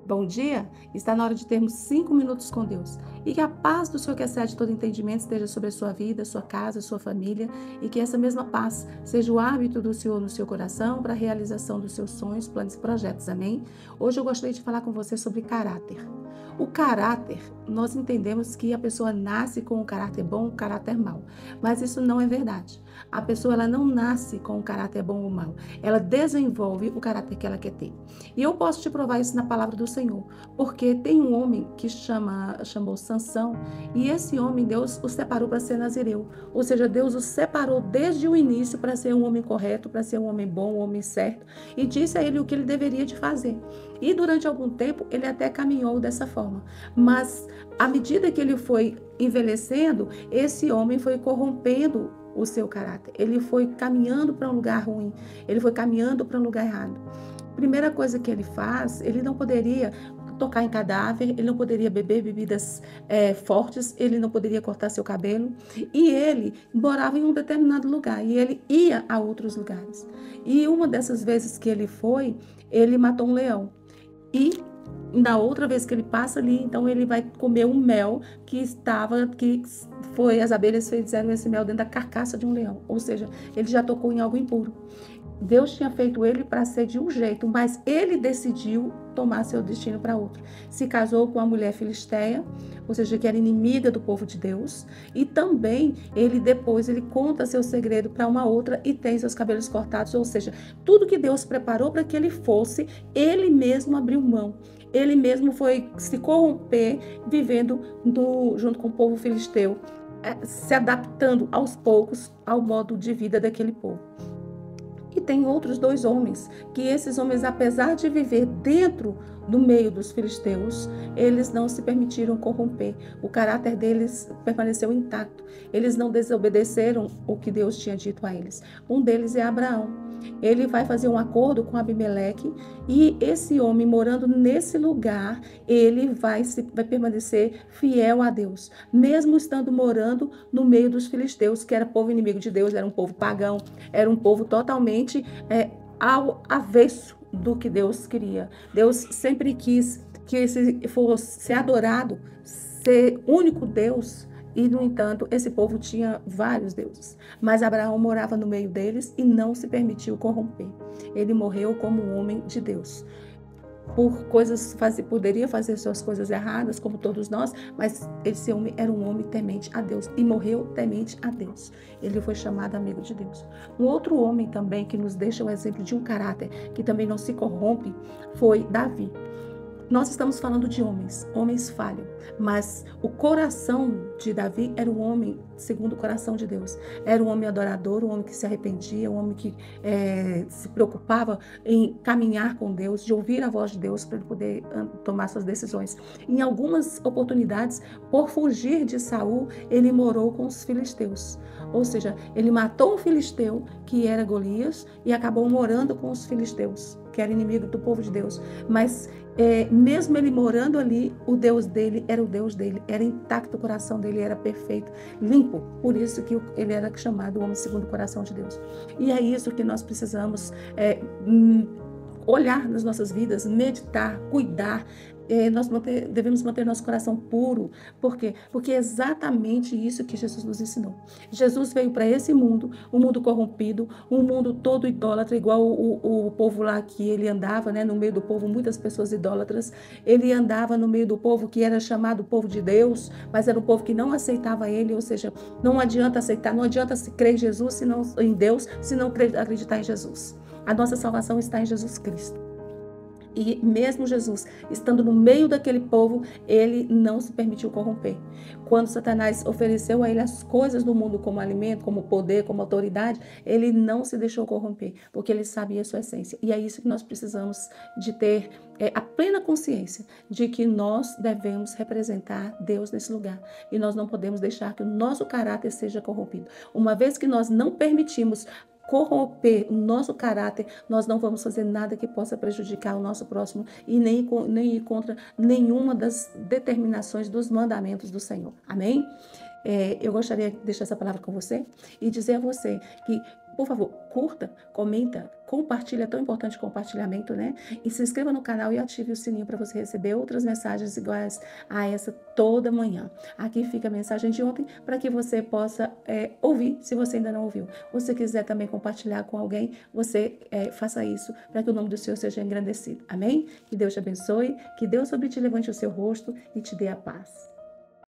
Bom dia! Está na hora de termos 5 minutos com Deus. E que a paz do Senhor, que excede todo entendimento, esteja sobre a sua vida, sua casa, sua família. E que essa mesma paz seja o hábito do Senhor no seu coração para a realização dos seus sonhos, planos e projetos. Amém? Hoje eu gostaria de falar com você sobre caráter. O caráter, nós entendemos que a pessoa nasce com um caráter bom, um caráter mau. Mas isso não é verdade. A pessoa ela não nasce com um caráter bom ou mau. Ela desenvolve o caráter que ela quer ter. E eu posso te provar isso na palavra do Senhor, porque tem um homem que chamou Sansão, e esse homem Deus o separou para ser nazireu, ou seja, Deus o separou desde o início para ser um homem correto, para ser um homem bom, um homem certo, e disse a ele o que ele deveria de fazer. E durante algum tempo ele até caminhou dessa forma, mas à medida que ele foi envelhecendo, esse homem foi corrompendo o seu caráter, ele foi caminhando para um lugar ruim, ele foi caminhando para um lugar errado. Primeira coisa que ele faz, ele não poderia tocar em cadáver, ele não poderia beber bebidas fortes, ele não poderia cortar seu cabelo, e ele morava em um determinado lugar, e ele ia a outros lugares. E uma dessas vezes que ele foi, ele matou um leão. E na outra vez que ele passa ali, então ele vai comer um mel as abelhas fizeram esse mel dentro da carcaça de um leão, ou seja, ele já tocou em algo impuro. Deus tinha feito ele para ser de um jeito, mas ele decidiu tomar seu destino para outro. Se casou com uma mulher filisteia, ou seja, que era inimiga do povo de Deus, e também depois ele conta seu segredo para uma outra e tem seus cabelos cortados, ou seja, tudo que Deus preparou para que ele fosse, ele mesmo abriu mão. Ele mesmo foi se corromper, vivendo junto com o povo filisteu, se adaptando aos poucos ao modo de vida daquele povo. E tem outros dois homens, que esses homens, apesar de viver dentro do meio dos filisteus, eles não se permitiram corromper. O caráter deles permaneceu intacto. Eles não desobedeceram o que Deus tinha dito a eles. Um deles é Abraão. Ele vai fazer um acordo com Abimeleque e esse homem morando nesse lugar, ele vai permanecer fiel a Deus, mesmo estando morando no meio dos filisteus, que era povo inimigo de Deus, era um povo pagão, era um povo totalmente ao avesso do que Deus queria. Deus sempre quis que esse fosse ser adorado, ser único Deus. E, no entanto, esse povo tinha vários deuses. Mas Abraão morava no meio deles e não se permitiu corromper. Ele morreu como um homem de Deus. Poderia fazer suas coisas erradas, como todos nós, mas esse homem era um homem temente a Deus e morreu temente a Deus. Ele foi chamado amigo de Deus. Um outro homem também que nos deixa o exemplo de um caráter que também não se corrompe foi Davi. Nós estamos falando de homens falham, mas o coração de Davi era um homem segundo o coração de Deus. Era um homem adorador, um homem que se arrependia, um homem que se preocupava em caminhar com Deus, de ouvir a voz de Deus para ele poder tomar suas decisões. Em algumas oportunidades, por fugir de Saul, ele morou com os filisteus. Ou seja, ele matou um filisteu, que era Golias, e acabou morando com os filisteus, que era inimigo do povo de Deus. Mas mesmo ele morando ali, o Deus dele era o Deus dele, era intacto, o coração dele era perfeito, limpo. Por isso que ele era chamado o homem segundo o coração de Deus. E é isso que nós precisamos olhar nas nossas vidas, meditar, cuidar. Nós devemos manter nosso coração puro. Por quê? Porque é exatamente isso que Jesus nos ensinou. Jesus veio para esse mundo, um mundo corrompido, um mundo todo idólatra, igual o povo lá que ele andava, né? No meio do povo, muitas pessoas idólatras. Ele andava no meio do povo que era chamado povo de Deus, mas era um povo que não aceitava ele, ou seja, não adianta aceitar, não adianta se crer em Jesus, em Deus, se não acreditar em Jesus. A nossa salvação está em Jesus Cristo. E mesmo Jesus, estando no meio daquele povo, ele não se permitiu corromper. Quando Satanás ofereceu a ele as coisas do mundo como alimento, como poder, como autoridade, ele não se deixou corromper, porque ele sabia a sua essência. E é isso que nós precisamos de ter a plena consciência de que nós devemos representar Deus nesse lugar. E nós não podemos deixar que o nosso caráter seja corrompido. Uma vez que nós não permitimos corromper o nosso caráter, nós não vamos fazer nada que possa prejudicar o nosso próximo e nem ir contra nenhuma das determinações dos mandamentos do Senhor. Amém? Eu gostaria de deixar essa palavra com você e dizer a você que por favor, curta, comenta, compartilha, é tão importante o compartilhamento, né? E se inscreva no canal e ative o sininho para você receber outras mensagens iguais a essa toda manhã. Aqui fica a mensagem de ontem para que você possa ouvir, se você ainda não ouviu. Se você quiser também compartilhar com alguém, você faça isso para que o nome do Senhor seja engrandecido. Amém? Que Deus te abençoe, que Deus sobre ti levante o seu rosto e te dê a paz.